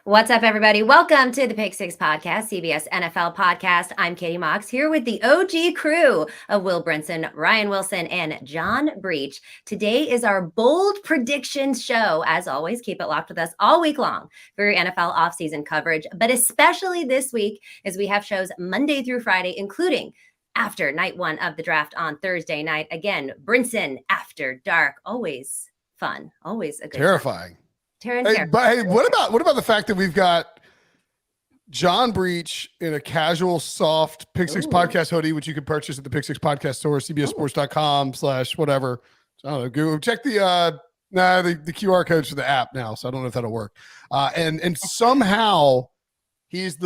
What's up, everybody? Welcome to the Pick Six Podcast, CBS NFL Podcast. I'm Katie Mox here with the OG crew of Will Brinson, Ryan Wilson, and John Breech. Today is our bold predictions show. As always, keep it locked with us all week long for your NFL offseason coverage, but especially this week as we have shows Monday through Friday, including after night one of the draft on Thursday night. Again, Brinson After Dark. Always fun. Always a good terrifying. Time. But hey, what about the fact that we've got John Breech in a casual, soft Pick Six Podcast hoodie, which you can purchase at the Pick Six Podcast store, cbssports.com/whatever. I don't know. Go check the QR codes for the app now, so I don't know if that'll work. And somehow he's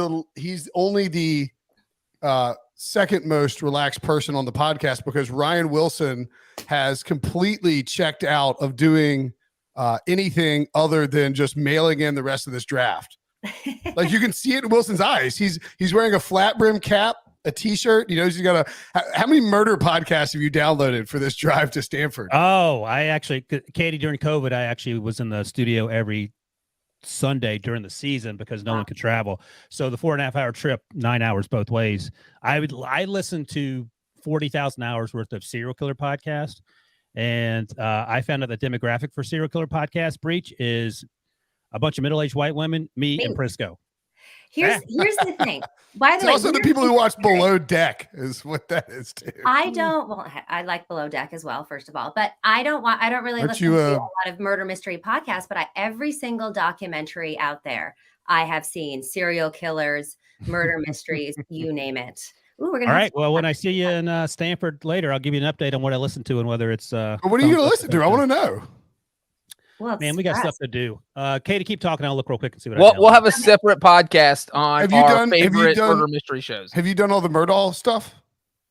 only the second most relaxed person on the podcast because Ryan Wilson has completely checked out of doing anything other than just mailing in the rest of this draft. Like you can see it in Wilson's eyes. He's wearing a flat brim cap, a t-shirt. You know, he's got how many murder podcasts have you downloaded for this drive to Stanford? Oh, Katie, during COVID, I actually was in the studio every Sunday during the season because no one could travel. So the 4.5 hour trip, 9 hours both ways. I listened to 40,000 hours worth of serial killer podcast. And I found out the demographic for serial killer podcast Breach is a bunch of middle-aged white women, me and Prisco. Here's the thing. By the way, also the people who watch Below Deck is what that is too. I like Below Deck as well, first of all, but I don't really listen to a lot of murder mystery podcasts, but every single documentary out there I have seen, serial killers, murder mysteries, you name it. Ooh, we're gonna all right. Well, when I see you in Stanford later, I'll give you an update on what I listened to and whether it's. What are you going to listen to? I want to know. Well, man, we got stuff to do. Katie, keep talking. I'll look real quick and see what. We'll have a separate podcast on our favorite murder mystery shows. Have you done all the Murdahl stuff?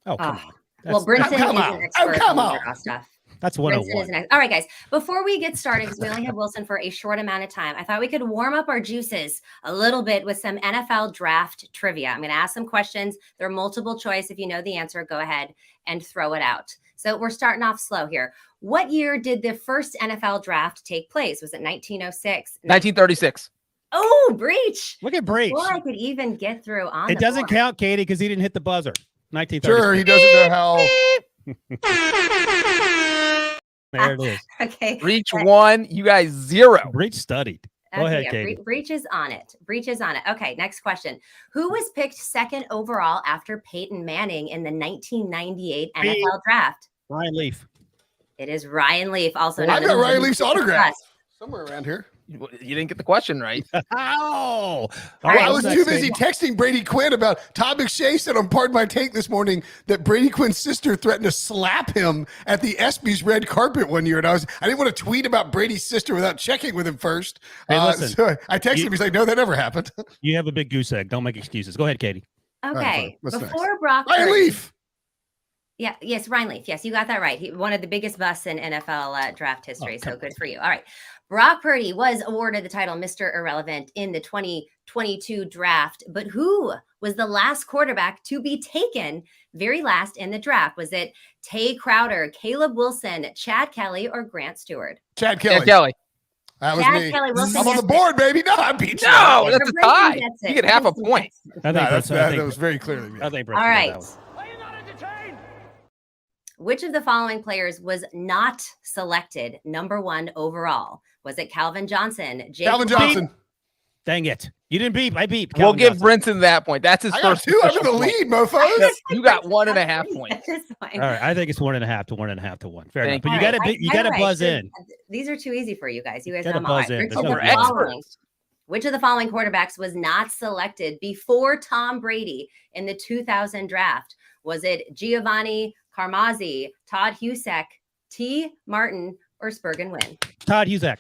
Oh, come on. Well, Brinson is an expert on Murdahl stuff. That's 101. All right, guys, before we get started, because we only have Wilson for a short amount of time, I thought we could warm up our juices a little bit with some NFL draft trivia. I'm going to ask some questions. They're multiple choice. If you know the answer, go ahead and throw it out. So we're starting off slow here. What year did the first NFL draft take place? Was it 1906? 1936. Oh, Breech. Look at Breech. Well, I could even get through on it. Doesn't count, Katie, because he didn't hit the buzzer. 1936. Sure, he doesn't know how. There it is. Okay. Breech 1, you guys 0. Breech studied. Go ahead, Katie. Breech is on it. Okay, next question. Who was picked second overall after Peyton Manning in the 1998 NFL draft? Ryan Leaf. It is Ryan Leaf. Also, I got Ryan Leaf's autograph somewhere around here. You didn't get the question right. Oh, I was too busy texting Brady Quinn about Todd McShay said on Pardon My Take this morning that Brady Quinn's sister threatened to slap him at the ESPYs red carpet one year. And I didn't want to tweet about Brady's sister without checking with him first. Hey, listen, so I texted him. He's like, no, that never happened. You have a big goose egg. Don't make excuses. Go ahead, Katie. Okay. Before Brock Ryan Leaf. Yeah. Yes, Ryan Leaf. Yes, you got that right. One of the biggest busts in NFL draft history. So good for you. All right. Brock Purdy was awarded the title Mr. Irrelevant in the 2022 draft, but who was the last quarterback to be taken very last in the draft? Was it Tay Crowder, Caleb Wilson, Chad Kelly, or Grant Stewart? Chad Kelly. That was me. I'm on the board, baby. No, I beat you. No, that's a tie. You get half a point. That was very clearly me. I think all right. Which of the following players was not selected number 1 overall? Was it Calvin Johnson? Calvin Johnson. Dang it. You didn't beep. I beeped. We'll give Brinson that point. That's his first. I'm in the lead, mofos. You got 1.5 points. All right. I think it's 1.5 to 1.5 to 1. Fair enough. But you got to buzz in. These are too easy for you guys. You guys know buzz in. Which of the following quarterbacks was not selected before Tom Brady in the 2000 draft? Was it Giovanni Carmazzi, Todd Husak, T. Martin, or Spurgeon Wynn? Todd Husak.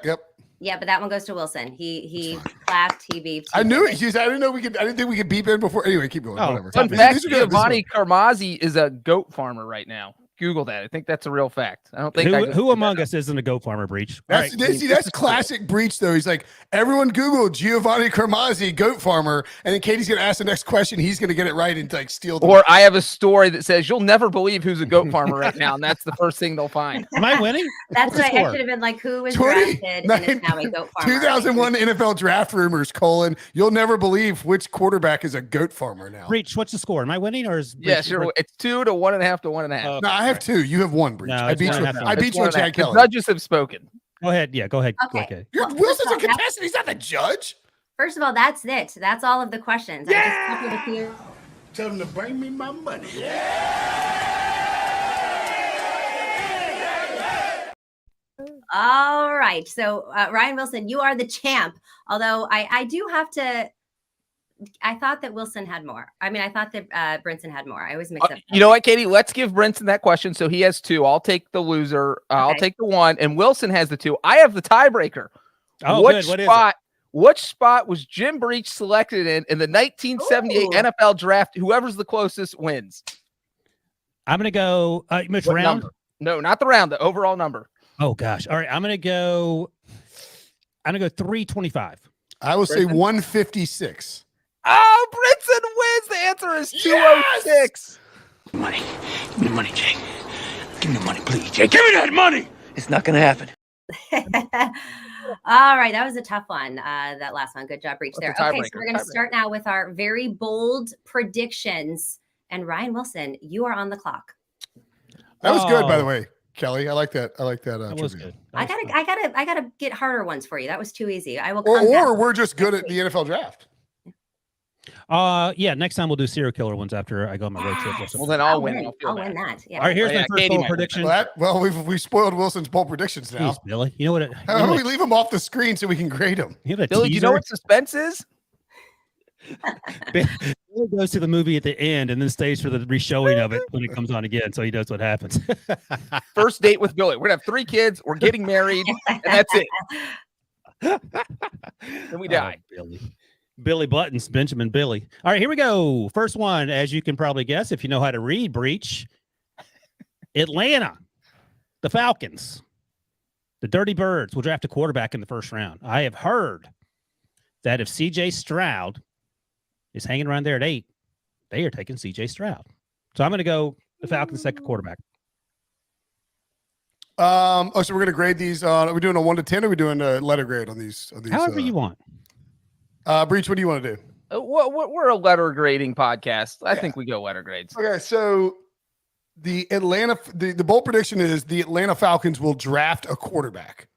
Yep. Yeah, but that one goes to Wilson. He clapped, he beeped. I knew it. I didn't think we could beep in before. Anyway, keep going. Whatever. Fun fact, Giovanni Carmazzi is a goat farmer right now. Google that. I think that's a real fact. I don't think who among us isn't a goat farmer, Breach? That's classic Breach, though. He's like, everyone Google Giovanni Carmazzi, goat farmer, and then Katie's going to ask the next question. He's going to get it right and like steal. Or I have a story that says you'll never believe who's a goat farmer right now, and that's the first thing they'll find. Am I winning? That's what I should have been like. Who was drafted and is now a goat farmer? 2001 NFL draft rumors: you'll never believe which quarterback is a goat farmer now. Breach, what's the score? Am I winning or is Breach? Yeah, sure. It's 2 to 1.5 to 1.5. No, I have 2. You have 1, Breach. No, I beat you. I beat you on Chad Kelly. The judges have spoken. Go ahead. Yeah, go ahead. Okay. Wilson's a contestant. He's not the judge. First of all, that's it. That's all of the questions. Yeah. Tell them to bring me my money. All right. So, Ryan Wilson, you are the champ. Although I do have to. I thought that Wilson had more. I mean, I thought that Brinson had more. I always mix up. You know what, Katie? Let's give Brinson that question. So he has 2. I'll take the loser. Okay. I'll take the 1. And Wilson has the 2. I have the tiebreaker. Oh, good. What is it? Which spot was Jim Breech selected in the 1978 NFL draft? Whoever's the closest wins. I'm going to go which round? Number? No, not the round, the overall number. Oh, gosh. All right. I'm going to go 325. I will say 156. Oh, Brinson wins. The answer is 206. Money. Give me the money, Jake. Give me the money, please, Jake. Give me that money. It's not going to happen. All right. That was a tough one. That last one. Good job, Breach there. Okay. So we're going to start now with our very bold predictions. And Ryan Wilson, you are on the clock. That was good, by the way, Kelly. I like that. That was good. I gotta get harder ones for you. That was too easy. I will. Or we're just good at the NFL draft. Yeah. Next time we'll do serial killer ones after I go on my road trip. Well, then I'll win. I'll win that. Yeah. All right. Here's my first bold prediction. Well, we spoiled Wilson's bold predictions now. Jeez, Billy, you know what? How do we leave them off the screen so we can grade them? Billy, do you know what suspense is? Billy goes to the movie at the end and then stays for the re-showing of it when it comes on again, so he knows what happens. First date with Billy. We're gonna have 3 kids. We're getting married, and that's it. And we die. Billy Buttons, Benjamin Billy. All right, here we go. First one, as you can probably guess, if you know how to read, Breach. Atlanta, the Falcons, the Dirty Birds will draft a quarterback in the first round. I have heard that if C.J. Stroud is hanging around there at 8, they are taking C.J. Stroud. So I'm going to go the Falcons' second quarterback. So we're going to grade these on. Are we doing a 1 to 10? Or are we doing a letter grade on these? However you want. Breach, what do you want to do? We're a letter grading podcast. I think we go letter grades. Okay, so the bold prediction is the Atlanta Falcons will draft a quarterback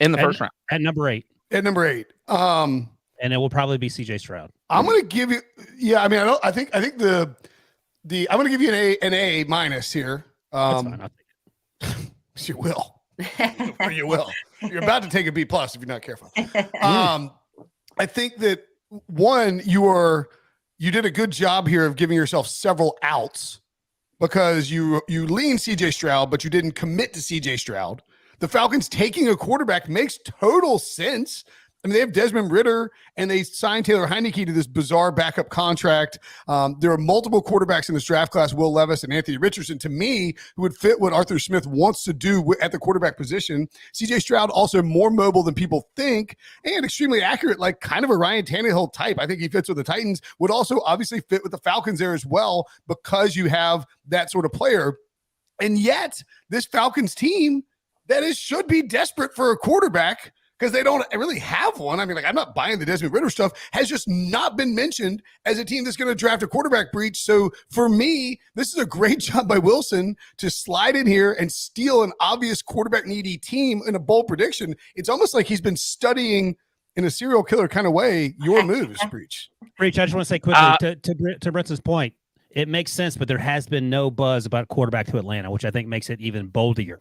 in the first round at number 8. At number 8, and it will probably be C.J. Stroud. I'm going to give you. Yeah, I mean, I think I'm going to give you an A minus here. That's fine. I'll take it. You will. You will. You're about to take a B plus if you're not careful. I think that you did a good job here of giving yourself several outs because you lean CJ Stroud, but you didn't commit to CJ Stroud. The Falcons taking a quarterback makes total sense. I mean, they have Desmond Ridder, and they signed Taylor Heineke to this bizarre backup contract. There are multiple quarterbacks in this draft class, Will Levis and Anthony Richardson, to me, who would fit what Arthur Smith wants to do at the quarterback position. CJ Stroud also more mobile than people think and extremely accurate, like kind of a Ryan Tannehill type. I think he fits with the Titans, would also obviously fit with the Falcons there as well because you have that sort of player. And yet, this Falcons team should be desperate for a quarterback because they don't really have one. I mean, I'm not buying the Desmond Ridder stuff, has just not been mentioned as a team that's going to draft a quarterback, Breach. So for me, this is a great job by Wilson to slide in here and steal an obvious quarterback needy team in a bold prediction. It's almost like he's been studying in a serial killer kind of way your moves, Breach. Breach, I just want to say quickly to Brinson's point, it makes sense, but there has been no buzz about quarterback to Atlanta, which I think makes it even bolder.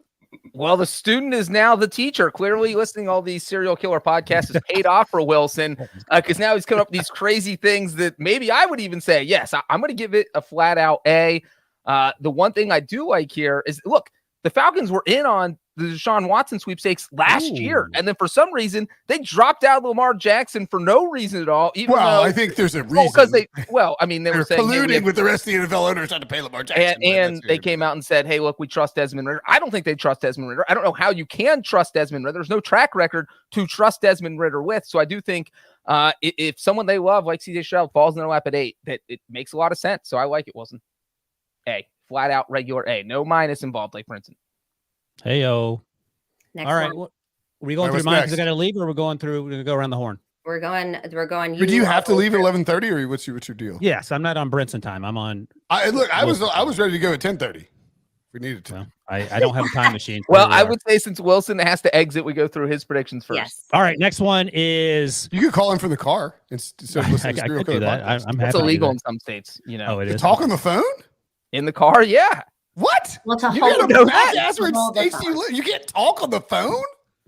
Well, the student is now the teacher. Clearly, listening to all these serial killer podcasts has paid off for Wilson because now he's coming up with these crazy things that maybe I would even say, yes, I'm going to give it a flat out A. The one thing I do like here is, look, the Falcons were in on the Deshaun Watson sweepstakes last year. Ooh. And then for some reason, they dropped out Lamar Jackson for no reason at all. Even Well, though, I think there's a reason. because they were They're saying, hey, colluding with the rest of the NFL owners not to pay Lamar Jackson. and they came out and said, hey, look, we trust Desmond Ridder. I don't think they trust Desmond Ridder. I don't know how you can trust Desmond Ridder. There's no track record to trust Desmond Ridder with. So I do think if someone they love, like CJ Stroud, falls in their lap at 8, that it makes a lot of sense. So I like it, Wilson. A, flat out regular A. No minus involved, like Brinson. Hey-o. Next All right. one. Are we going through what's mine because I next? got to leave, or we're going to go around the horn? We're going. But do you have to leave at 11:30, or what's your deal? Yes, I'm not on Brinson time. I'm on. I was Wilson ready to go at 10:30. If we needed to. Well, I don't have a time machine. Well, Here we I are. would say since Wilson has to exit, we go through his predictions first. Yes. All right. Next one is. You could call in from the car instead of listening to I Serial could do Killer that. podcast. I'm It's happy to do illegal that. in some states, you know. Oh, it You is. talk on the phone? In the car, yeah. What? Well, to You hold got the a podcast where hold the it states you phone. you can't talk on the phone?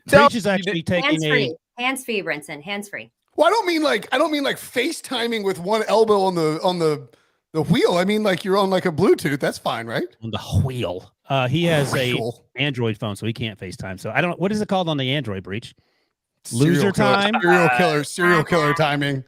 Breach is actually taking Hands a. free. Hands free, Brinson. Hands free. Well, I don't mean like FaceTiming with one elbow on the wheel. I mean like you're on like a Bluetooth. That's fine, right? On the wheel. He has a Wheel. Android phone, so he can't FaceTime. So I don't. What is it called on the Android, Breach? Serial Loser killer- time? serial killer timing.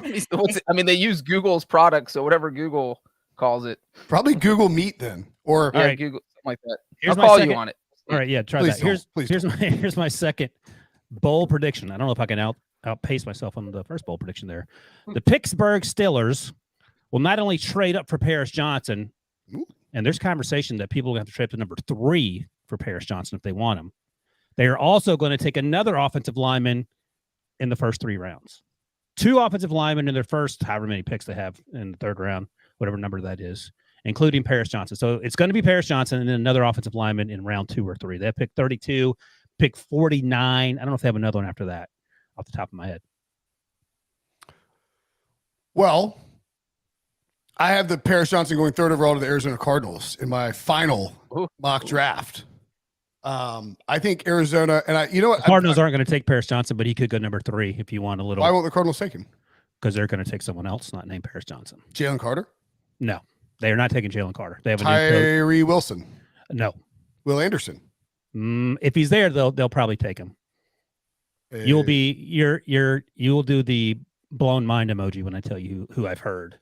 They use Google's product, so whatever Google calls it. Probably Google Meet then. Or All Yeah, right. Google, something like that. Here's I'll my call second- you on it. All right, yeah, try Please that. don't. Here's my second bowl prediction. I don't know if I can outpace myself on the first bowl prediction there. The Pittsburgh Steelers will not only trade up for Paris Johnson, Ooh. and there's conversation that people are going to have to trade up to number 3 for Paris Johnson if they want him. They are also going to take another offensive lineman in the first 3 rounds. 2 offensive linemen in their first, however many picks they have in the 3rd round, whatever number that is, including Paris Johnson. So it's going to be Paris Johnson and then another offensive lineman in round 2 or 3. They have pick 32, pick 49. I don't know if they have another one after that off the top of my head. Well, I have the Paris Johnson going 3rd overall to the Arizona Cardinals in my final mock draft. I think Arizona and you know what? The Cardinals aren't going to take Paris Johnson, but he could go number 3 if you want a little. Why won't the Cardinals take him? Because they're going to take someone else, not named Paris Johnson. Jalen Carter? No, they are not taking Jalen Carter. They have a new coach. Tyree Wilson? No. Will Anderson? If he's there, they'll probably take him. You will do the blown mind emoji when I tell you who I've heard.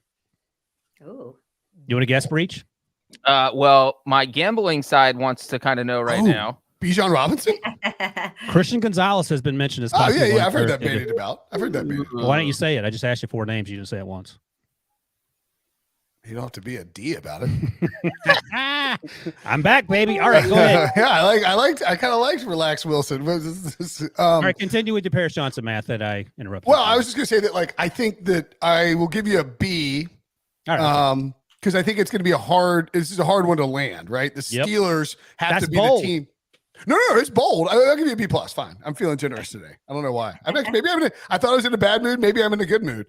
Ooh. You want to guess, Breach? Well, my gambling side wants to kind of know right now. Bijan Robinson? Christian Gonzalez has been mentioned as Oh, possible. yeah. I've heard that bandied about. I've heard that bandied. Why don't you say it? I just asked you 4 names. You didn't say it once. You don't have to be a D about it. I'm back, baby. All right, go ahead. Yeah, I kind of liked Relax Wilson. All right, continue with your Paris Johnson math that I interrupted. Well, I was just going to say that, like, I think that I will give you a B. All right. Because I think it's going to be this is a hard one to land, right? The Yep. Steelers have That's to be bold. the team. No, it's bold. I'll give you a B plus. Fine. I'm feeling generous today. I don't know why. I thought I was in a bad mood. Maybe I'm in a good mood.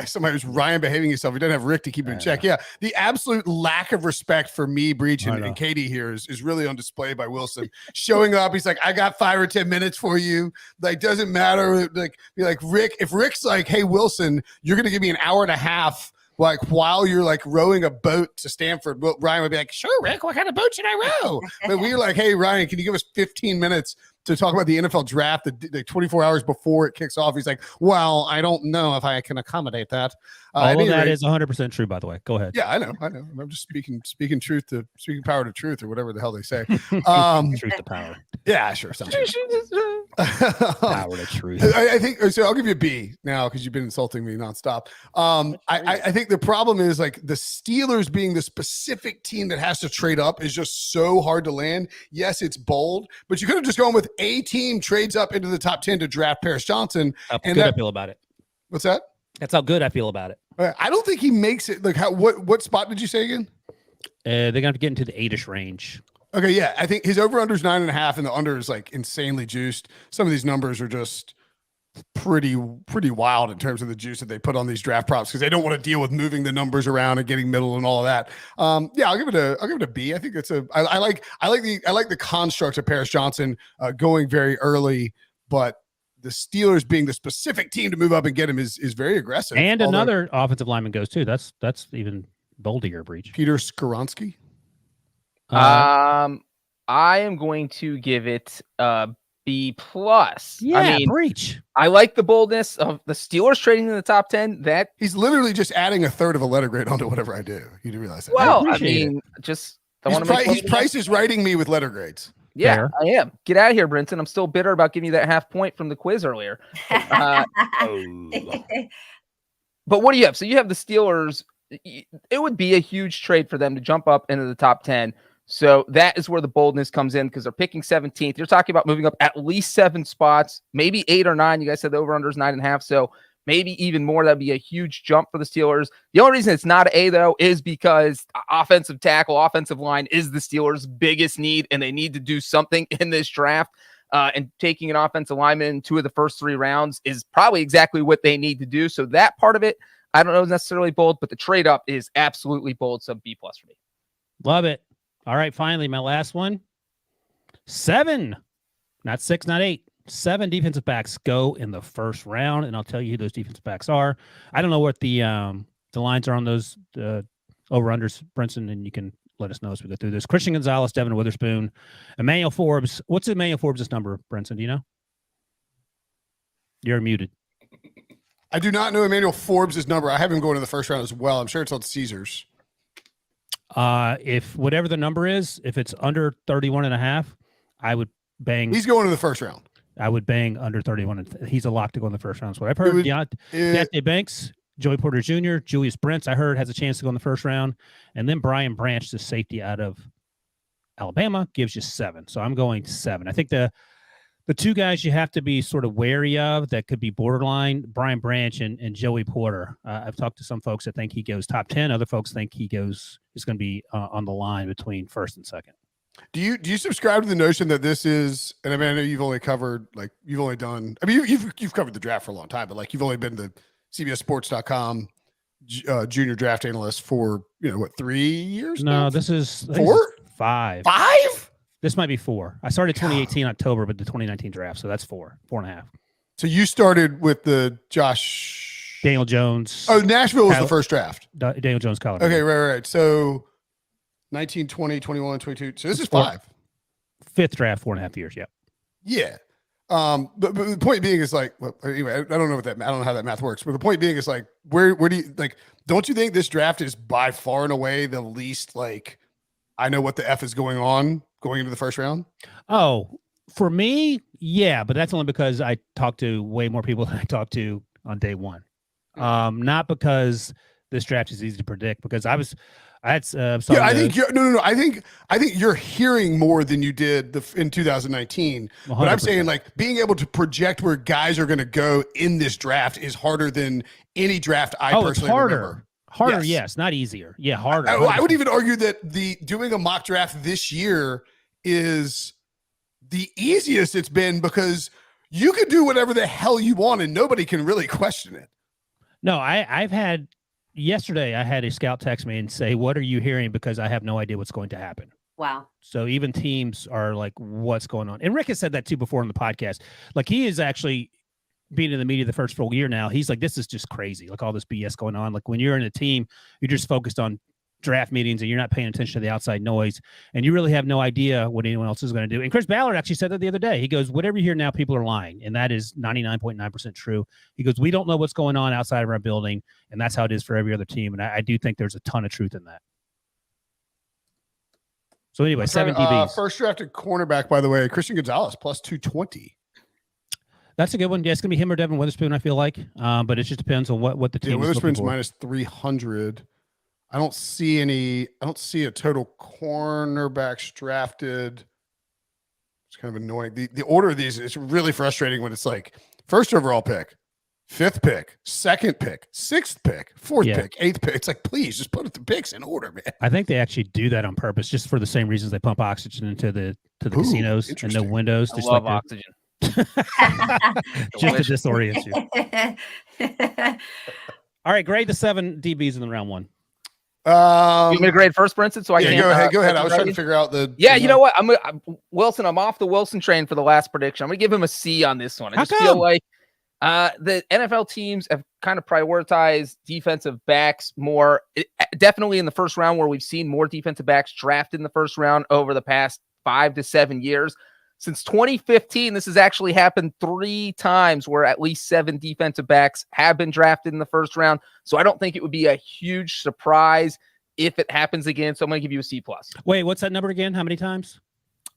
Somebody was Ryan behaving himself. He doesn't have Rick to keep him in check. Yeah. The absolute lack of respect for me, Breach, and Katie here is really on display by Wilson. Showing up. He's like, I got 5 or 10 minutes for you. Like, doesn't matter. Like, be like, Rick, if Rick's like, hey, Wilson, you're going to give me an hour and a half, like, while you're like rowing a boat to Stanford, Ryan would be like, sure, Rick, what kind of boat should I row? But we were like, hey, Ryan, can you give us 15 minutes to talk about the NFL draft the 24 hours before it kicks off? He's like, well, I don't know if I can accommodate that. All of that is 100% true, by the way. Go ahead. Yeah, I know. I'm just speaking power to truth or whatever the hell they say. Truth to power. Yeah, sure. Sounds good. Power to truth. I think so. I'll give you a B now because you've been insulting me nonstop. I think the problem is like the Steelers being the specific team that has to trade up is just so hard to land. Yes, it's bold, but you could have just gone with a team trades up into the top 10 to draft Paris Johnson. How good I feel about it. What's that? That's how good I feel about it. I don't think he makes it. Like, what spot did you say again? They're going to have to get into the 8-ish range. Okay, yeah. I think his over-under is 9.5, and the under is like insanely juiced. Some of these numbers are just pretty wild in terms of the juice that they put on these draft props because they don't want to deal with moving the numbers around and getting middle and all of that. Yeah, I'll give it a B. I think it's I like the construct of Paris Johnson going very early, but the Steelers being the specific team to move up and get him is very aggressive. And another offensive lineman goes too. That's even bolder, Breach. Peter Skoronski. I am going to give it B plus. Yeah, I mean, Breach. I like the boldness of the Steelers trading in the top 10. That He's literally just adding a third of a letter grade onto whatever I do. You do realize that? well, I appreciate mean, just I want to make He's Price is writing me with letter grades. Yeah, Fair. I am. Get out of here, Brinson. I'm still bitter about giving you that half point from the quiz earlier. But what do you have? So you have the Steelers. It would be a huge trade for them to jump up into the top 10. So that is where the boldness comes in because they're picking 17th. You're talking about moving up at least 7 spots, maybe 8 or 9. You guys said the over-under is 9.5. So maybe even more. That'd be a huge jump for the Steelers. The only reason it's not an A, though, is because offensive tackle, offensive line is the Steelers' biggest need, and they need to do something in this draft. And taking an offensive lineman in 2 of the first 3 rounds is probably exactly what they need to do. So that part of it, I don't know is necessarily bold, but the trade up is absolutely bold. So B plus for me. Love it. All right, finally, my last one. 7, not 6, not 8. 7 defensive backs go in the first round, and I'll tell you who those defensive backs are. I don't know what the lines are on those over-unders, Brinson, and you can let us know as we go through this. Christian Gonzalez, Devin Witherspoon, Emmanuel Forbes. What's Emmanuel Forbes' number, Brinson? Do you know? You're muted. I do not know Emmanuel Forbes' number. I have him going to the first round as well. I'm sure it's on Caesars. If whatever the number is, if it's under 31.5, I would bang. He's going to the first round. I would bang under 31. He's a lock to go in the first round. So I've heard Deontay Banks, Joey Porter Jr., Julius Brents, I heard has a chance to go in the first round. And then Brian Branch, the safety out of Alabama, gives you 7. So I'm going 7. I think the 2 guys you have to be sort of wary of that could be borderline, Brian Branch and Joey Porter. I've talked to some folks that think he goes top 10. Other folks think he is going to be on the line between first and second. Do you subscribe to the notion that this is, and I mean, I know you've only covered, like, you've only done, I mean, you've covered the draft for a long time, but like you've only been the CBSSports.com junior draft analyst for, 3 years No, now? this is 4? 5. 5? This might be 4. I started 2018 October, but the 2019 draft, so that's 4.5. So you started with the Josh Daniel Jones. Oh, Nashville was the first draft. Daniel Jones college. Okay, right. So 19, 20, 21, 22. So this is 5. 5th draft, 4.5 years. Yep. Yeah. But the point being is like, well, anyway, I don't know I don't know how that math works, but the point being is like, where do you like, don't you think this draft is by far and away the least, like, I know what the F is going on going into the first round? Oh, for me, yeah, but that's only because I talked to way more people than I talked to on day one. Not because this draft is easy to predict, because I think you're hearing more than you did in 2019. 100%. But I'm saying, like, being able to project where guys are going to go in this draft is harder than any draft I personally remember. Harder, yes, not easier. Yeah, harder. I would even argue that doing a mock draft this year is the easiest it's been, because you could do whatever the hell you want and nobody can really question it. No, yesterday I had a scout text me and say, "What are you hearing?" Because I have no idea what's going to happen. Wow. So even teams are like, "What's going on?" And Rick has said that too before on the podcast. Like, he is actually being in the media the first full year now. He's like, "This is just crazy. Like, all this BS going on. Like, when you're in a team, you're just focused on draft meetings and you're not paying attention to the outside noise, and you really have no idea what anyone else is going to do." And Chris Ballard actually said that the other day. He goes, "Whatever you hear now, people are lying." And that is 99.9% true. He goes, "We don't know what's going on outside of our building, and that's how it is for every other team." And I do think there's a ton of truth in that. So anyway, 7 DBs. First drafted cornerback, by the way, Christian Gonzalez, plus 220. That's a good one. Yeah, it's going to be him or Devin Witherspoon, I feel like. But it just depends on what the team is Witherspoon's looking for. minus 300. I don't see a total cornerbacks drafted. It's kind of annoying. The order of these is really frustrating when it's like first overall pick, 5th pick, 2nd pick, 6th pick, 4th pick, 8th pick. It's like, please just put the picks in order, man. I think they actually do that on purpose, just for the same reasons they pump oxygen into the casinos and no windows. I just love like oxygen. Just to disorient you. All right, grade the 7 DBs in the round 1. You want me to grade first, Brinson? So I can go ahead. I was trying to figure out you know what? I'm Wilson. I'm off the Wilson train for the last prediction. I'm gonna give him a C on this one. I just feel like The NFL teams have kind of prioritized defensive backs more. Definitely in the first round, where we've seen more defensive backs drafted in the first round over the past 5 to 7 years. Since 2015, this has actually happened 3 times where at least 7 defensive backs have been drafted in the first round. So I don't think it would be a huge surprise if it happens again. So I'm going to give you a C+. Wait, what's that number again? How many times?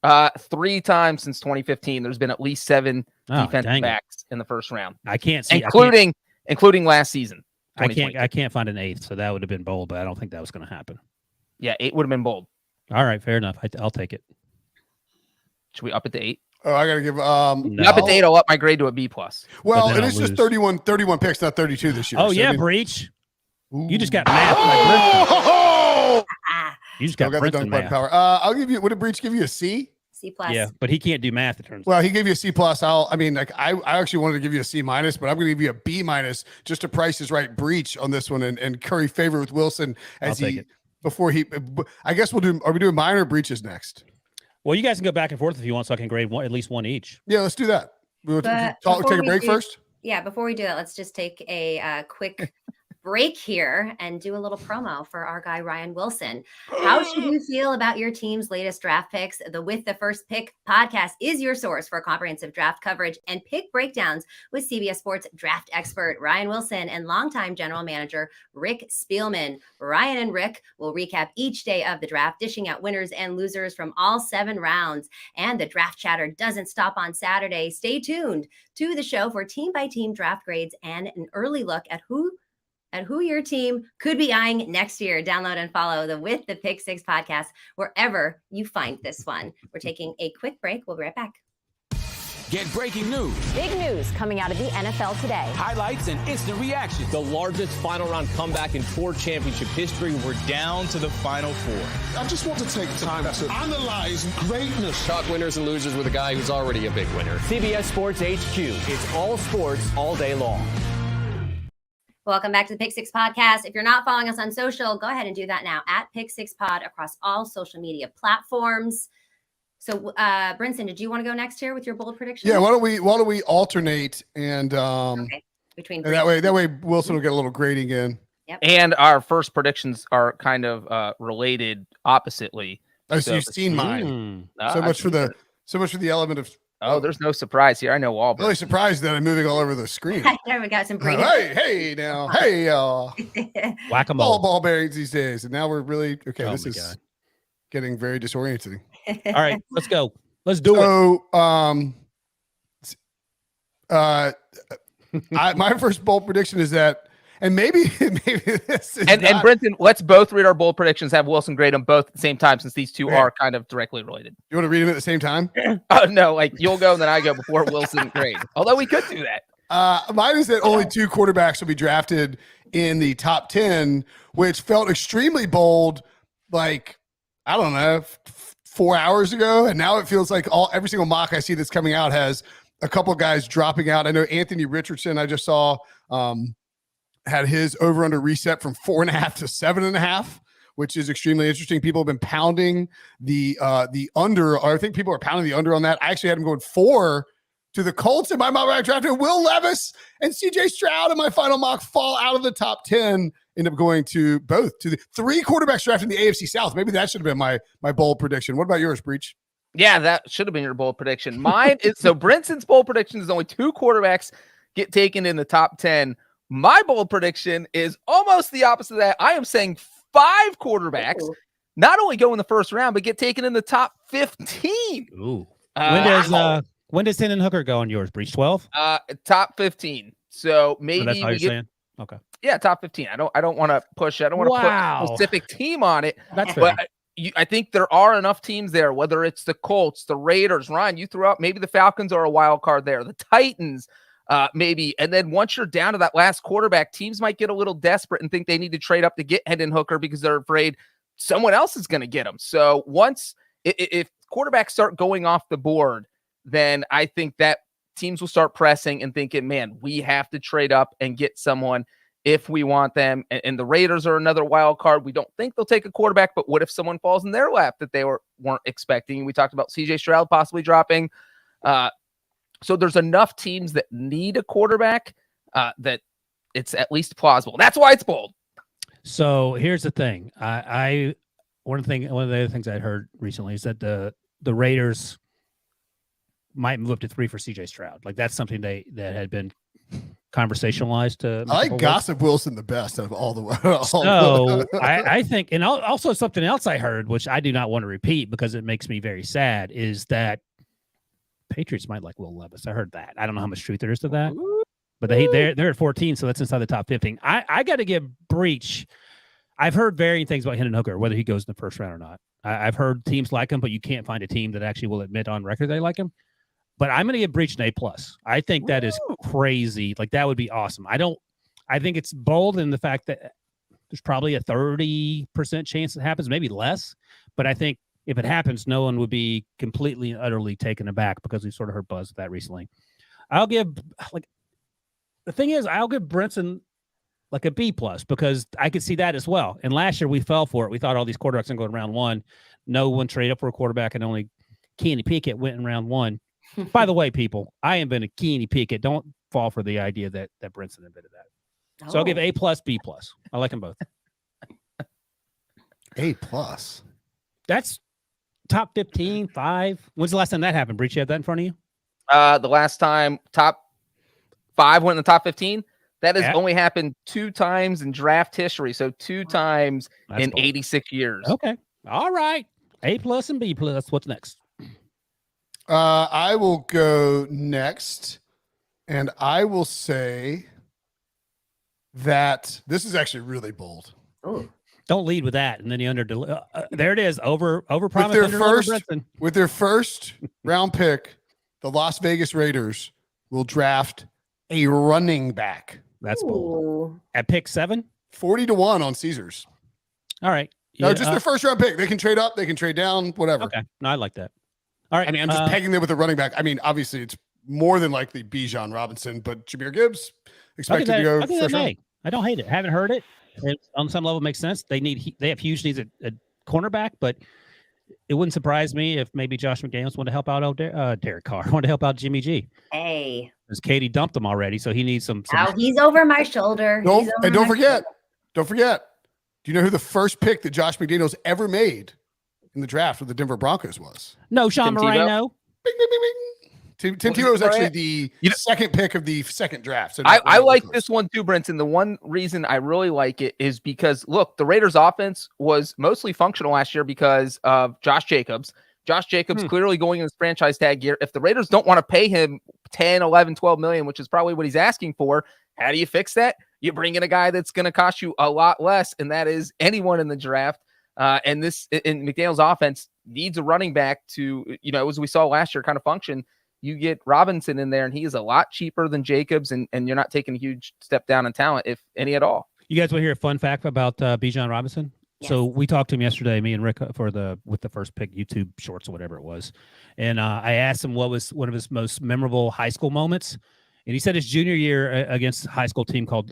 3 times since 2015. There's been at least 7 defensive backs in the first round. I can't see, including last season. I can't find an 8th, so that would have been bold, but I don't think that was going to happen. Yeah, 8 would have been bold. All right, fair enough. I'll take it. Should we up it to 8? Oh, I gotta give No. Up it to 8, I'll up my grade to a B+. Well, it is just 31 picks, not 32 this year. Oh, so, yeah, I mean, Breach. ooh. You just got math. You just got I got the dunk Brinson button math. power. I'll give you. Would Breach give you a C? C+. Yeah, but he can't do math. It turns out. Well, he gave you a C+. I actually wanted to give you a C-, but I'm going to give you a B- just to Price is Right Breach on this one and curry favor with Wilson as I'll take it. before he. I guess we'll do. Are we doing mine or Breaches next? Well, you guys can go back and forth if you want, so I can grade at least one each. Yeah, let's do that. We'll But take a before break we first. Yeah, before we do that, let's just take a quick break here and do a little promo for our guy, Ryan Wilson. How should you feel about your team's latest draft picks? The With the First Pick podcast is your source for comprehensive draft coverage and pick breakdowns with CBS Sports draft expert Ryan Wilson and longtime general manager Rick Spielman. Ryan and Rick will recap each day of the draft, dishing out winners and losers from all 7 rounds. And the draft chatter doesn't stop on Saturday. Stay tuned to the show for team-by-team draft grades and an early look at who your team could be eyeing next year. Download and follow the With the Pick Six podcast wherever you find this one. We're taking a quick break. We'll be right back. Get breaking news, Big news coming out of the NFL today. highlights, and instant reaction. The largest final round comeback in tour championship history. We're down to the final 4. I just want to take time to analyze greatness. Talk winners and losers with a guy who's already a big winner. CBS Sports HQ. It's all sports all day long. Welcome back to the Pick Six podcast. If you're not following us on social, go ahead and do that now at Pick Six Pod across all social media platforms. So, Brinson, did you want to go next here with your bold prediction? Yeah, why don't we alternate and Okay. Between and that way Wilson will get a little grading in. And our first predictions are kind of related oppositely. Oh, so you've seen mine. So much for the element of. Oh, there's no surprise here. I know all. Really surprised that I'm moving all over the screen. There we got some breathing. Hey now, hey y'all. Whack-a-mole. Ball bearings these days, and now we're really okay. Oh This my is God. getting very disorienting. All right, let's go. Let's do it. So, my first bold prediction is that, and maybe this is And not, Brinson, let's both read our bold predictions. Have Wilson grade them both at the same time, since these two Okay. are kind of directly related. you want to read them at the same time? Oh no, like you'll go and then I go before Wilson grades. Although we could do that. Mine is that only 2 quarterbacks will be drafted in the top 10, which felt extremely bold. Like, I don't know, 4 hours ago, and now it feels like every single mock I see that's coming out has a couple guys dropping out. I know Anthony Richardson, I just saw, had his over under reset from 4.5 to 7.5, which is extremely interesting. People have been pounding the under, or I think people are pounding the under on that. I actually had him going 4 to the Colts in my mock. I drafted Will Levis and CJ Stroud in my final mock fall out of the top 10. End up going to both to the 3 quarterbacks drafted in the AFC South. Maybe that should have been my bold prediction. What about yours, Breach? Yeah, that should have been your bold prediction. Mine is so Brinson's bold prediction is only 2 quarterbacks get taken in the top 10. My bold prediction is almost the opposite of that. I am saying 5 quarterbacks not only go in the first round, but get taken in the top 15. Ooh. When does Hendon Hooker go on yours, Breach? 12? Top 15. So So maybe that's all we you're get, saying? Okay. yeah, top 15. I don't want to push. I don't want to Wow. put a specific team on it. That's fair. But I think there are enough teams there, whether it's the Colts, the Raiders, Ryan, you threw out, maybe the Falcons are a wild card there, the Titans, maybe. And then once you're down to that last quarterback, teams might get a little desperate and think they need to trade up to get Hendon Hooker because they're afraid someone else is going to get him. So once, if quarterbacks start going off the board, then I think that teams will start pressing and thinking, man, we have to trade up and get someone if we want them. And the Raiders are another wild card. We don't think they'll take a quarterback, but what if someone falls in their lap that they weren't expecting? We talked about CJ Stroud possibly dropping. So there's enough teams that need a quarterback that it's at least plausible. That's why it's bold. So here's the thing. One of the other things I heard recently is that the Raiders might move up to 3 for CJ Stroud. Like that's something that had been conversationalized. To I like Gossip Wilson the best of all the way. So I think, and also something else I heard, which I do not want to repeat because it makes me very sad, is that Patriots might like Will Levis. I heard that. I don't know how much truth there is to that, but they're at 14, so that's inside the top 15. I got to give Breach. I've heard varying things about Hendon Hooker, whether he goes in the first round or not. I've heard teams like him, but you can't find a team that actually will admit on record they like him. But I'm going to give Breach an A+. I think that is crazy. Like, that would be awesome. I think it's bold in the fact that there's probably a 30% chance it happens, maybe less. But I think if it happens, no one would be completely and utterly taken aback because we've sort of heard buzz of that recently. I'll give Brinson like a B+ because I could see that as well. And last year we fell for it. We thought all these quarterbacks are going to go in round 1. No one traded up for a quarterback, and only Kenny Pickett went in round 1. By the way, people, I am been a Kenny Pickett. Don't fall for the idea that Brinson invented that. So I'll give A+, B+. I like them both. A+. That's top 15, 5. When's the last time that happened? Breach, you have that in front of you? The last time top 5 went in the top 15. That has only happened 2 times in draft history. So 2 times in bold. 86 years. Okay. All right. A+ and B+. What's next? I will go next, and I will say that this is actually really bold. Oh, don't lead with that, and then you there it is. Over promise. With their first round pick, the Las Vegas Raiders will draft a running back. That's bold. At pick 7, 40-1 on Caesars. All right. No, just their first round pick. They can trade up, they can trade down, whatever. Okay. No, I like that. All right. I mean, I'm just pegging them with a running back. I mean, obviously, it's more than likely Bijan Robinson, but Jahmyr Gibbs expected to go first round. I don't hate it. Haven't heard it. On some level, it makes sense. They have huge needs at cornerback, but it wouldn't surprise me if maybe Josh McDaniels wanted to help out Derek Carr, wanted to help out Jimmy G. Hey, because Katie dumped him already, so he needs some. Now he's over my shoulder. Don't forget. Do you know who the first pick that Josh McDaniels ever made in the draft for the Denver Broncos was? No, Sean Moreno. Bing, bing, bing, bing. Tim Tebow was actually the second pick of the second draft. So I like this one too, Brinson. The one reason I really like it is because, look, the Raiders offense was mostly functional last year because of Josh Jacobs. Josh Jacobs clearly going in his franchise tag year. If the Raiders don't want to pay him 10, 11, 12 million, which is probably what he's asking for, how do you fix that? You bring in a guy that's going to cost you a lot less, and that is anyone in the draft. And McDaniel's offense needs a running back to, as we saw last year, kind of function. You get Robinson in there, and he is a lot cheaper than Jacobs, and you're not taking a huge step down in talent, if any at all. You guys want to hear a fun fact about Bijan Robinson? Yes. So we talked to him yesterday, me and Rick, with the first pick YouTube shorts or whatever it was, and I asked him what was one of his most memorable high school moments. And he said his junior year against a high school team called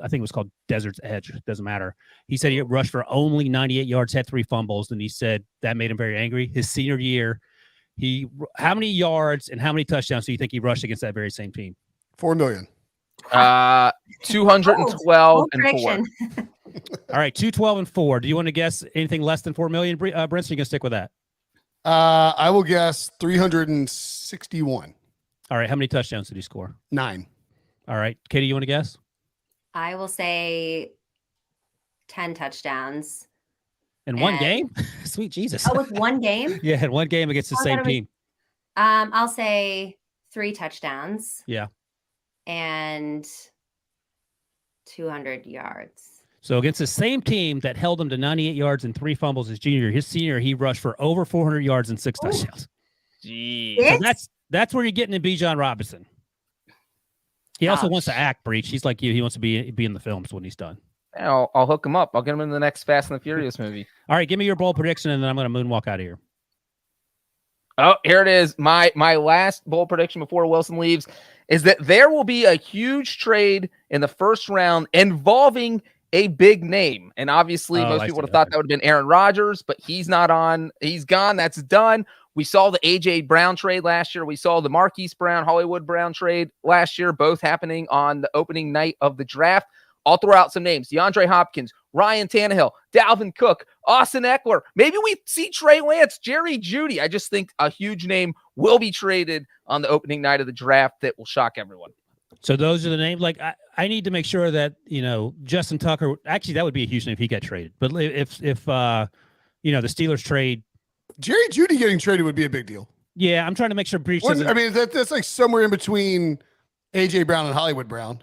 Desert's Edge. Doesn't matter. He said he rushed for only 98 yards, had 3 fumbles, and he said that made him very angry. His senior year, how many yards and how many touchdowns do you think he rushed against that very same team? 4 million. 212 and 4. All right, 212 and 4. Do you want to guess anything less than 4 million, Brinson? You can stick with that. I will guess 361. All right, how many touchdowns did he score? 9. All right, Katie, you want to guess? I will say 10 touchdowns. In one game? Sweet Jesus. Oh, with one game? Yeah, in one game against the same team. I'll say 3 touchdowns. Yeah. And 200 yards. So against the same team that held him to 98 yards and 3 fumbles his junior year, his senior, he rushed for over 400 yards and 6 touchdowns. Jeez. So that's where you're getting in Bijan Robinson. He also wants to act, Breach. He's like you. He wants to be in the films when he's done. I'll hook him up. I'll get him in the next Fast and the Furious movie. All right, give me your bold prediction, and then I'm going to moonwalk out of here. Oh, here it is. My last bold prediction before Wilson leaves is that there will be a huge trade in the first round involving a big name. And obviously, most people would have thought that would have been Aaron Rodgers, but he's not on. He's gone. That's done. We saw the A.J. Brown trade last year. We saw the Marquise Brown, Hollywood Brown trade last year, both happening on the opening night of the draft. I'll throw out some names. DeAndre Hopkins, Ryan Tannehill, Dalvin Cook, Austin Eckler. Maybe we see Trey Lance, Jerry Jeudy. I just think a huge name will be traded on the opening night of the draft that will shock everyone. So those are the names. Like I need to make sure that, Justin Tucker, actually that would be a huge name if he got traded. But if the Steelers trade Jerry Jeudy getting traded would be a big deal. Yeah, I'm trying to make sure Breech doesn't. I mean, that's like somewhere in between A.J. Brown and Hollywood Brown.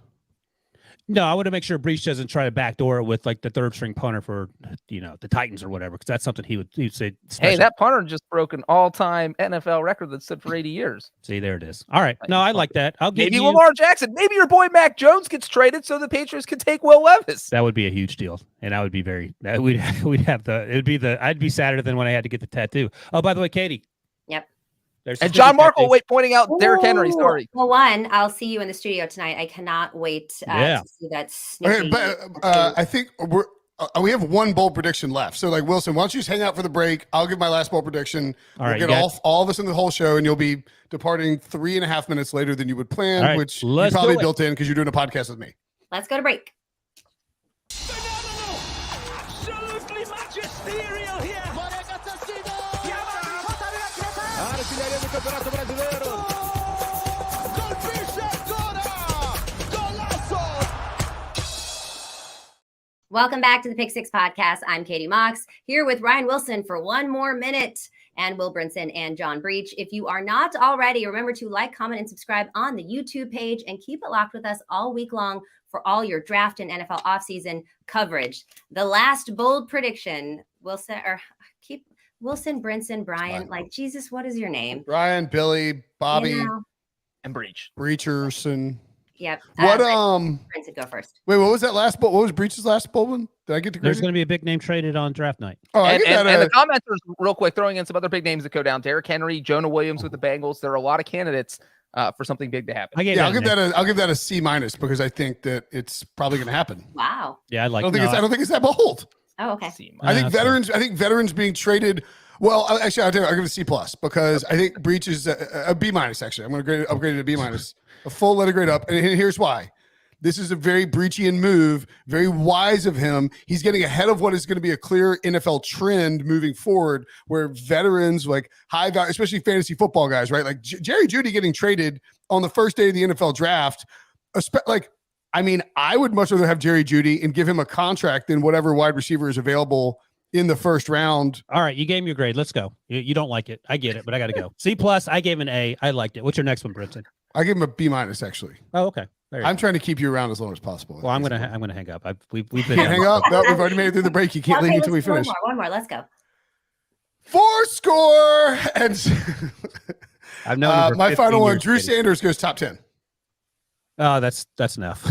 No, I want to make sure Breech doesn't try to backdoor it with like the third string punter for, the Titans or whatever, because that's something he'd say. Special. Hey, that punter just broke an all-time NFL record that stood for 80 years. See, there it is. All right. No, I like that. I'll give maybe you Lamar Jackson. Maybe your boy Mac Jones gets traded so the Patriots can take Will Levis. That would be a huge deal, and I would be I'd be sadder than when I had to get the tattoo. Oh, by the way, Katie. Yep. And John Markle, pointing out Derrick Henry. Sorry. Well, I'll see you in the studio tonight. I cannot wait to see that snippy. Okay, but I think we have one bold prediction left. So, like, Wilson, why don't you just hang out for the break? I'll give my last bold prediction. All right, we'll get all of us in the whole show, and you'll be departing 3.5 minutes later than you would plan, right, which you probably built in because you're doing a podcast with me. Let's go to break. Absolutely magisterial here. Artiglieria del campionato brasileiro. Welcome back to the Pick Six Podcast. I'm Katie Mox here with Ryan Wilson for one more minute, and Will Brinson and John Breech. If you are not already, remember to like, comment, and subscribe on the YouTube page, and keep it locked with us all week long for all your draft and NFL offseason coverage. The last bold prediction, Wilson, Brinson, Brian, like, Jesus, what is your name? Ryan, Billy, Bobby, and Breech. Breacherson. Yep. What Brinson, go first. Wait, what was that last bold? What was Breech's last bold one? Did I get to? There's going to be a big name traded on draft night. Oh, and the commenters, real quick, throwing in some other big names that go down. Derrick Henry, Jonah Williams with the Bengals. There are a lot of candidates for something big to happen. I'll give that a C- because I think that it's probably going to happen. Wow. Yeah, I don't think it's that bold. Oh, okay. I think veterans being traded. Well, actually, I'll give it a C+ because I think Breech is a B-. Actually, I'm going to upgrade it to B-, a full letter grade up, and here's why. This is a very Breechian move, very wise of him. He's getting ahead of what is going to be a clear NFL trend moving forward, where veterans, like high value, especially fantasy football guys, right? Like Jerry Jeudy getting traded on the first day of the NFL draft. I would much rather have Jerry Jeudy and give him a contract than whatever wide receiver is available in the first round. All right, you gave me your grade. Let's go. You don't like it. I get it, but I got to go. C+. I gave an A. I liked it. What's your next one, Brinson? I gave him a B-, actually. Oh, okay. I'm trying to keep you around as long as possible. Well, I'm gonna hang up. We've been hang up. No, we've already made it through the break. You can't leave until we finish. One more. Let's go. 4 score and I've known my final one. Drew Sanders goes top 10. Oh, that's enough.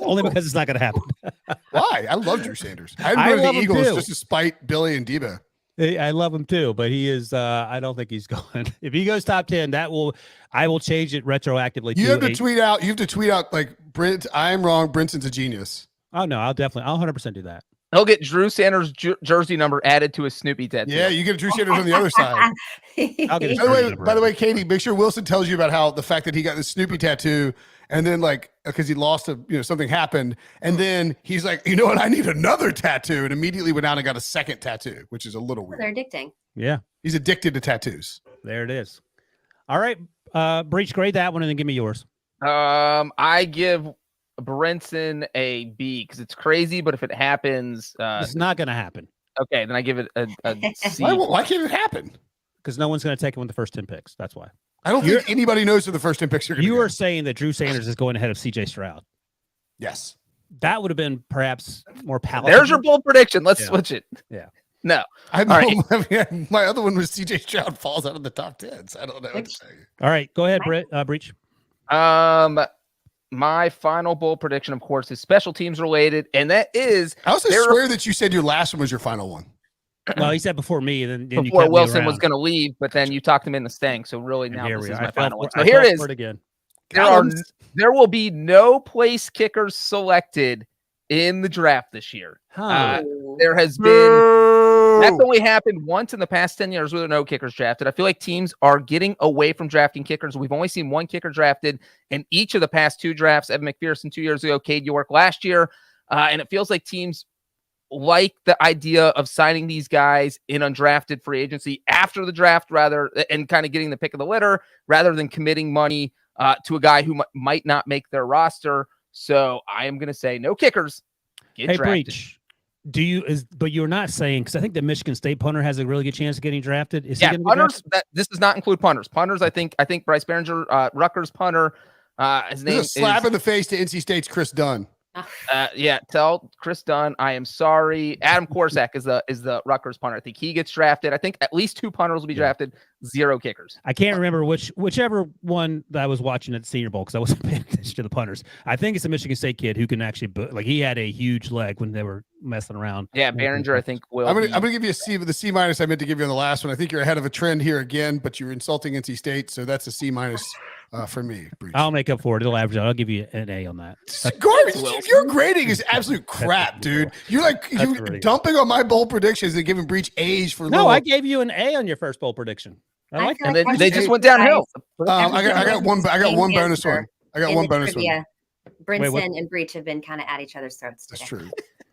Only because it's not going to happen. Why? I love Drew Sanders. I love the Eagles just to spite Billy and Debo. I love him too, but he is. I don't think he's going. If he goes top 10, I will change it retroactively. You have to tweet out like Brent. I'm wrong. Brinson's a genius. Oh no, I'll 100% do that. He'll get Drew Sanders' jersey number added to his Snoopy tattoo. Yeah, you get Drew Sanders on the other side. I'll get by the way, Katie, make sure Wilson tells you about how the fact that he got the Snoopy tattoo, and then because he lost something happened, and then he's like, you know what, I need another tattoo, and immediately went out and got a second tattoo, which is a little weird. They're addicting. Yeah, he's addicted to tattoos. There it is. All right, Breech, grade that one, and then give me yours. I give Brinson a B because it's crazy, but if it happens, it's not going to happen. Okay, then I give it a C. Why can't it happen? Because no one's going to take him with the first 10 picks. That's why. I don't think anybody knows who the first 10 picks are going to be. You are saying that Drew Sanders is going ahead of CJ Stroud. Yes. That would have been perhaps more palatable. There's your bold prediction. Let's switch it. Yeah. No. My other one was CJ Stroud falls out of the top 10. So I don't know what to say. All right. Go ahead, Breech. My final bold prediction, of course, is special teams related, and that is. I also swear that you said your last one was your final one. Well, he said before me, and then before Wilson was going to leave, but then you talked him into staying. So really, now this is my final one. So here it is. Again. There will be no place kickers selected in the draft this year. There has been That's only happened once in the past 10 years with no kickers drafted. I feel like teams are getting away from drafting kickers. We've only seen one kicker drafted in each of the past 2 drafts. Evan McPherson 2 years ago, Cade York last year. And it feels like teams like the idea of signing these guys in undrafted free agency after the draft and kind of getting the pick of the litter rather than committing money to a guy who might not make their roster. So I am going to say no kickers. Get drafted. Breach. But you're not saying, because I think the Michigan State punter has a really good chance of getting drafted. Is he going to punters. This does not include punters. Punters, I think Bryce Behringer, Rutgers punter. His name is a slap in the face to NC State's Chris Dunn. Tell Chris Dunn I am sorry. Adam Korsak is the Rutgers punter. I think he gets drafted. I think at least 2 punters will be drafted. 0 kickers. I can't remember whichever one that I was watching at the Senior Bowl because I wasn't paying attention to the punters. I think it's a Michigan State kid who can actually he had a huge leg when they were messing around. Yeah, Behringer I think will. I'm gonna give you a C, but the C- I meant to give you on the last one. I think you're ahead of a trend here again, but you're insulting NC State, so that's a C- for me. Breach. I'll make up for it. It'll average out. I'll give you an A on that. Garbage. Your grading is absolute crap, dude. You're dumping on my bold predictions and giving Breach A's for. No, I gave you an A on your first bold prediction. I like that. And they just went downhill. I got one bonus one. I got one bonus one. Brinson and Breach have been kind of at each other's throats today. That's true.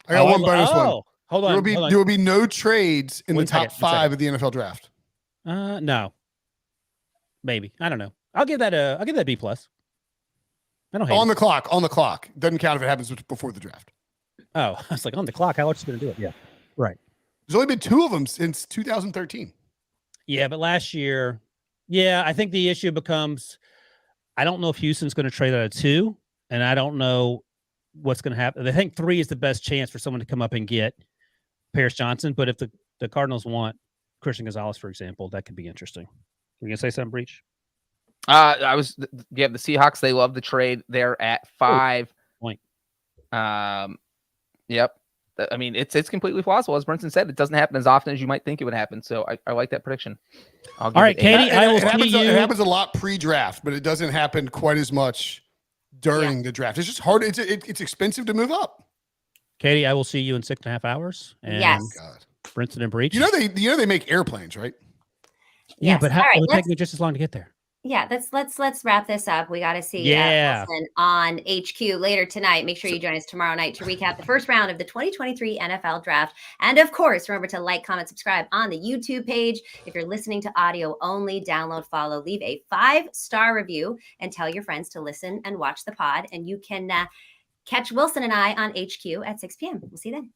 I got one bonus one. Hold on. There will be no trades in the top 5 of the NFL draft. No. Maybe. I don't know. I'll give that B plus. I don't hate on the clock. Doesn't count if it happens before the draft. Oh, I was like, on the clock. How much is going to do it? Yeah. Right. There's only been 2 of them since 2013. Yeah, but last year, I think the issue becomes, I don't know if Houston's going to trade out of 2, and I don't know what's going to happen. I think 3 is the best chance for someone to come up and get Paris Johnson, but if the Cardinals want Christian Gonzalez, for example, that could be interesting. Were you going to say something, Breach? The Seahawks, they love the trade. They're at 5. Point. Yep. I mean, it's completely plausible. As Brinson said, it doesn't happen as often as you might think it would happen. So I like that prediction. All right, Katie, it happens a lot pre-draft, but it doesn't happen quite as much during the draft. It's just hard. It's expensive to move up. Katie, I will see you in 6.5 hours. And yes. Brinson and Breach. You know they make airplanes, right? Yeah, yes. but it would take me just as long to get there. Yeah, let's wrap this up. We got to see Wilson on HQ later tonight. Make sure you join us tomorrow night to recap the first round of the 2023 NFL Draft. And of course, remember to like, comment, subscribe on the YouTube page. If you're listening to audio only, download, follow, leave a 5-star review, and tell your friends to listen and watch the pod. And you can catch Wilson and I on HQ at 6 p.m. We'll see you then.